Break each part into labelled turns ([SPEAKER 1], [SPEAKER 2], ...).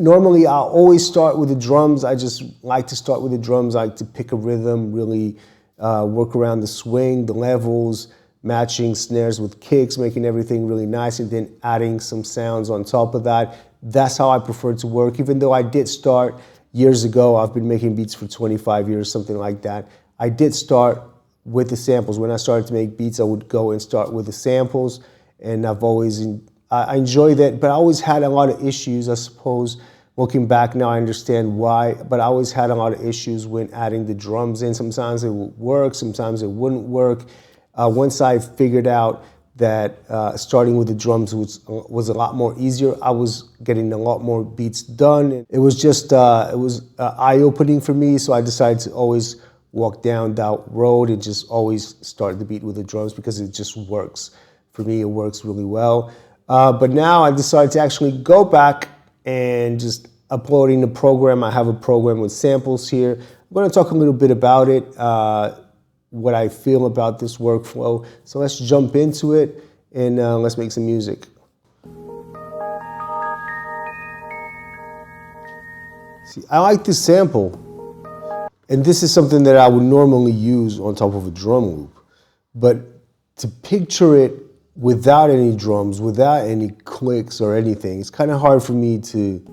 [SPEAKER 1] Normally, I always start with the drums. I just like to start with the drums. I like to pick a rhythm, really work around the swing, the levels, matching snares with kicks, making everything really nice, and then adding some sounds on top of that. That's how I prefer to work. Even though I did start years ago, I've been making beats for 25 years, something like that. I did start with the samples. When I started to make beats, I would go and start with the samples, and I enjoy that, but I always had a lot of issues, I suppose. Looking back now, I understand why, but I always had a lot of issues when adding the drums in. Sometimes it would work, sometimes it wouldn't work. Once I figured out that starting with the drums was a lot more easier, I was getting a lot more beats done. It was just, eye-opening for me, so I decided to always walk down that road and just always start the beat with the drums because it just works. For me, it works really well. But now I decided to actually go back and just uploading the program. I have a program with samples here. I'm going to talk a little bit about it, what I feel about this workflow. So let's jump into it and let's make some music. See, I like this sample, and this is something that I would normally use on top of a drum loop. But to picture it without any drums, without any clicks or anything, it's kind of hard for me to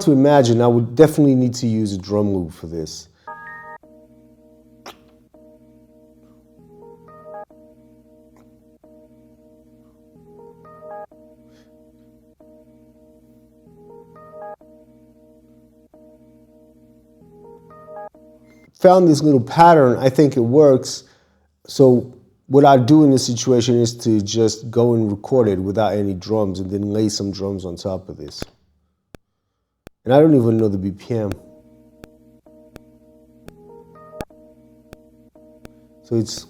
[SPEAKER 1] imagine. I would definitely need to use a drum loop for this. Found this little pattern, I think it works. So what I do in this situation is to just go and record it without any drums and then lay some drums on top of this. And I don't even know the BPM. So it's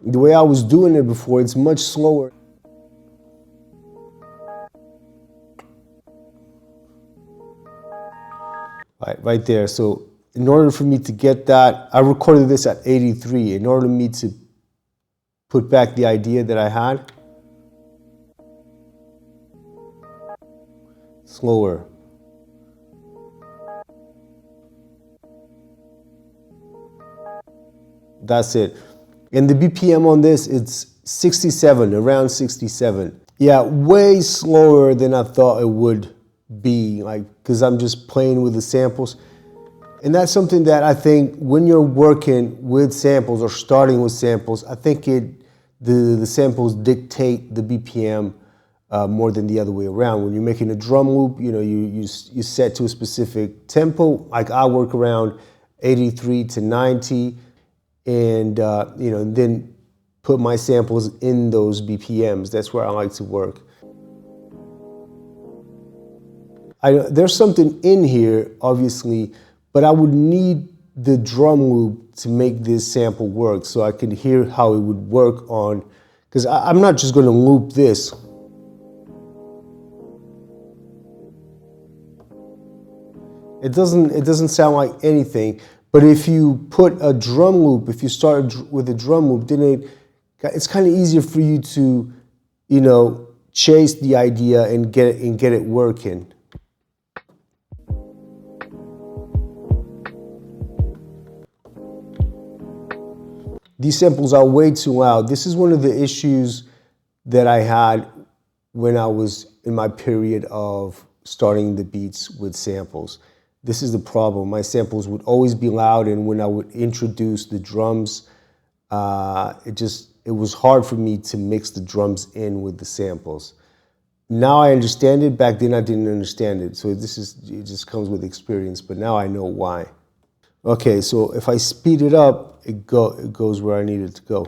[SPEAKER 1] the way I was doing it before, it's much slower. Right there. So in order for me to get that, I recorded this at 83. In order for me to put back the idea that I had, slower. That's it. And the BPM on this, it's 67, around 67. Yeah, way slower than I thought it would be, because I'm just playing with the samples. And that's something that I think when you're working with samples or starting with samples, I think the samples dictate the BPM more than the other way around. When you're making a drum loop, you set to a specific tempo. Like I work around 83 to 90. And then put my samples in those BPMs. That's where I like to work. There's something in here, obviously, but I would need the drum loop to make this sample work so I could hear how it would work on, because I'm not just going to loop this. It doesn't sound like anything. But if you put a drum loop, if you start with a drum loop, then it's kind of easier for you to, chase the idea and get it working. These samples are way too loud. This is one of the issues that I had when I was in my period of starting the beats with samples. This is the problem. My samples would always be loud, and when I would introduce the drums, it was hard for me to mix the drums in with the samples. Now I understand it. Back then I didn't understand it. So it just comes with experience, but now I know why. Okay, so if I speed it up, it goes where I need it to go.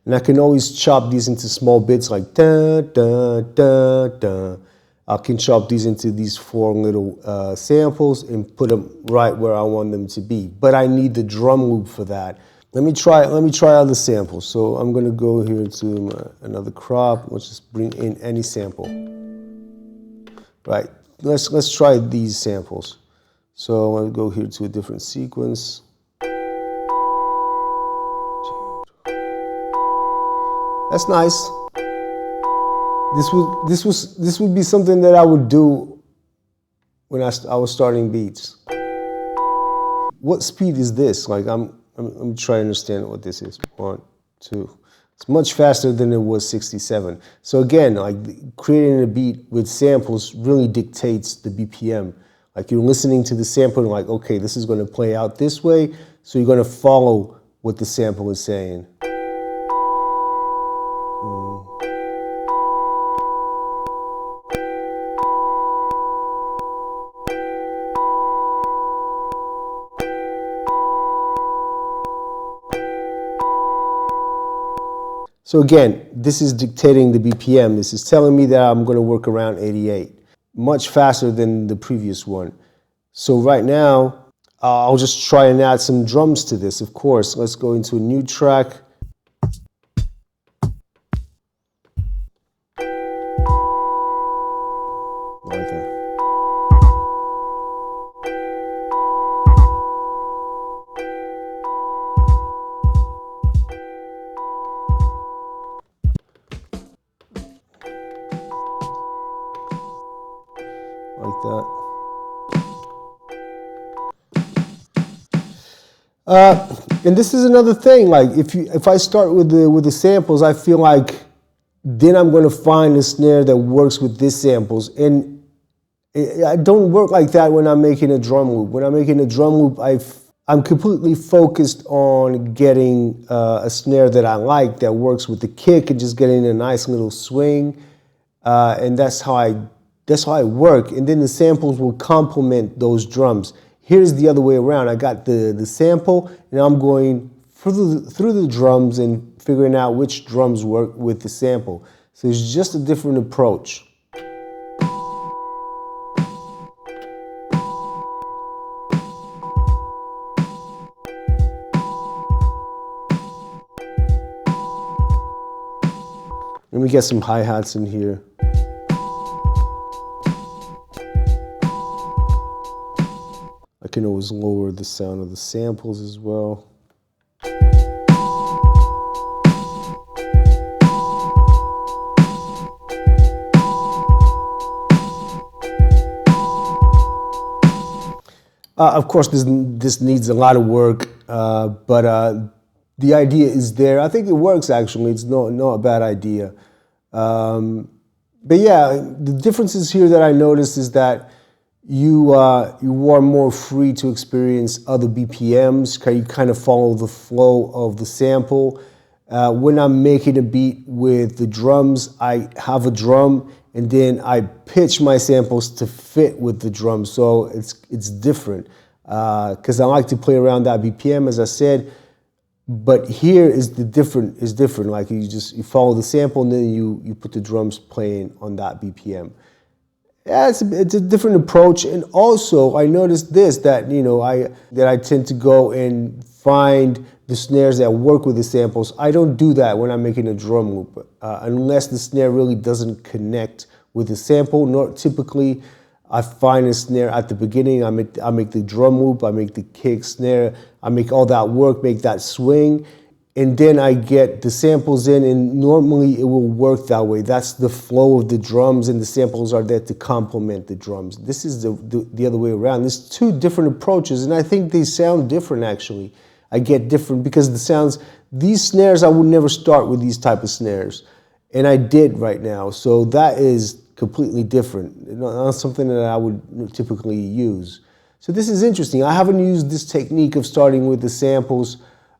[SPEAKER 1] And I can always chop these into small bits like da, da, da, da. I can chop these into these 4 little samples and put them right where I want them to be. But I need the drum loop for that. Let me try other samples. So I'm gonna go here to another crop. Let's just bring in any sample. Right, let's try these samples. So I'm gonna go here to a different sequence. That's nice. This would be something that I would do when I was starting beats. What speed is this? Like I'm trying to understand what this is. 1, 2. It's much faster than it was 67. So again, like creating a beat with samples really dictates the BPM. Like you're listening to the sample and like, okay, this is going to play out this way. So you're going to follow what the sample is saying. So again, this is dictating the BPM. This is telling me that I'm going to work around 88, much faster than the previous one. So right now, I'll just try and add some drums to this, of course. Let's go into a new track. Like that. Like that. And this is another thing. Like if I start with the samples, I feel like then I'm going to find a snare that works with these samples. And I don't work like that when I'm making a drum loop. When I'm making a drum loop, I'm completely focused on getting a snare that I like that works with the kick and just getting a nice little swing. And that's how I work, and then the samples will complement those drums. Here's the other way around. I got the sample, and I'm going through the drums and figuring out which drums work with the sample. So it's just a different approach. Let me get some hi-hats in here. I can always lower the sound of the samples as well. Of course, this needs a lot of work, but the idea is there. I think it works, actually. It's not a bad idea. But yeah, the differences here that I noticed is that you are more free to experience other BPMs. You kind of follow the flow of the sample. When I'm making a beat with the drums, I have a drum and then I pitch my samples to fit with the drum. So it's different because I like to play around that BPM, as I said. But here is different. Like you follow the sample and then you put the drums playing on that BPM. Yeah, it's a different approach. And also I noticed this, that I tend to go and find the snares that work with the samples. I don't do that when I'm making a drum loop unless the snare really doesn't connect with the sample. Not typically. I find a snare at the beginning, I make the drum loop, I make the kick, snare, I make all that work, make that swing, and then I get the samples in, and normally it will work that way. That's the flow of the drums, and the samples are there to complement the drums. This is the other way around. There's two different approaches, and I think they sound different, actually. I get different because these snares, I would never start with these type of snares, and I did right now, so that is completely different, not something that I would typically use. So this is interesting. I haven't used this technique of starting with the samples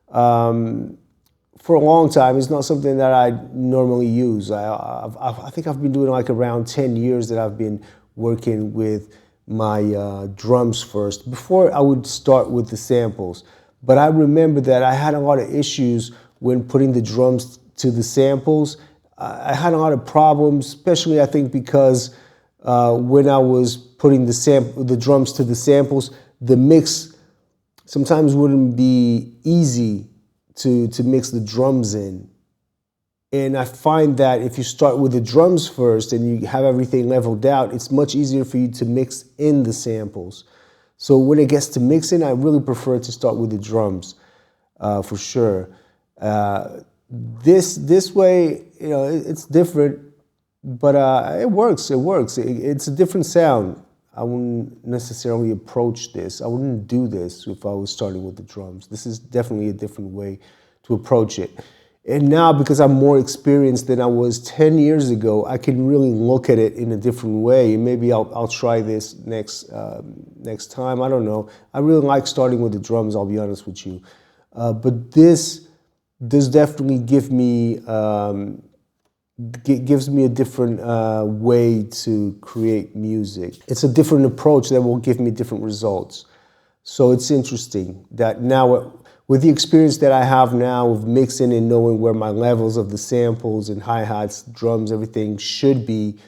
[SPEAKER 1] for a long time. It's not something that I normally use. I think I've been doing like around 10 years that I've been working with my drums first. Before I would start with the samples. But I remember that I had a lot of issues when putting the drums to the samples. I had a lot of problems, especially I think because when I was putting the drums to the samples, the mix sometimes wouldn't be easy to mix the drums in. And I find that if you start with the drums first and you have everything leveled out, it's much easier for you to mix in the samples. So when it gets to mixing, I really prefer to start with the drums, for sure. This way, you know, it's different, but it works. It works. It's a different sound. I wouldn't necessarily approach this. I wouldn't do this if I was starting with the drums. This is definitely a different way to approach it. And now, because I'm more experienced than I was 10 years ago, I can really look at it in a different way. And maybe I'll try this next time. I don't know. I really like starting with the drums, I'll be honest with you. But this does definitely gives me a different way to create music. It's a different approach that will give me different results. So it's interesting that now, with the experience that I have now of mixing and knowing where my levels of the samples and hi-hats, drums, everything should be,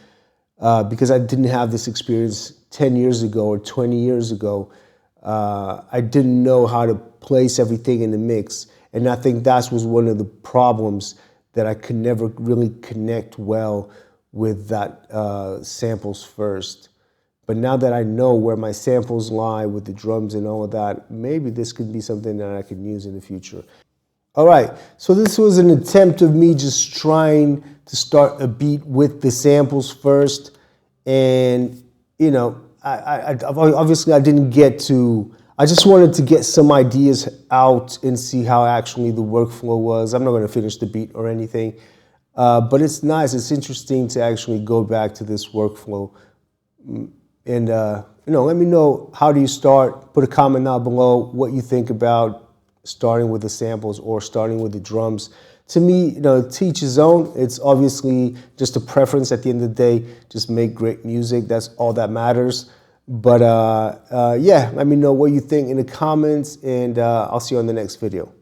[SPEAKER 1] because I didn't have this experience 10 years ago or 20 years ago, I didn't know how to place everything in the mix. And I think that was one of the problems, that I could never really connect well with that samples first. But now that I know where my samples lie with the drums and all of that, maybe this could be something that I could use in the future. All right, so this was an attempt of me just trying to start a beat with the samples first. And, you know, obviously I didn't get to, I just wanted to get some ideas out and see how actually the workflow was. I'm not going to finish the beat or anything, but it's nice. It's interesting to actually go back to this workflow. And, you know, let me know, how do you start? Put a comment down below what you think about starting with the samples or starting with the drums. To me, you know, to each his own. It's obviously just a preference at the end of the day. Just make great music. That's all that matters. But yeah, let me know what you think in the comments, and I'll see you on the next video.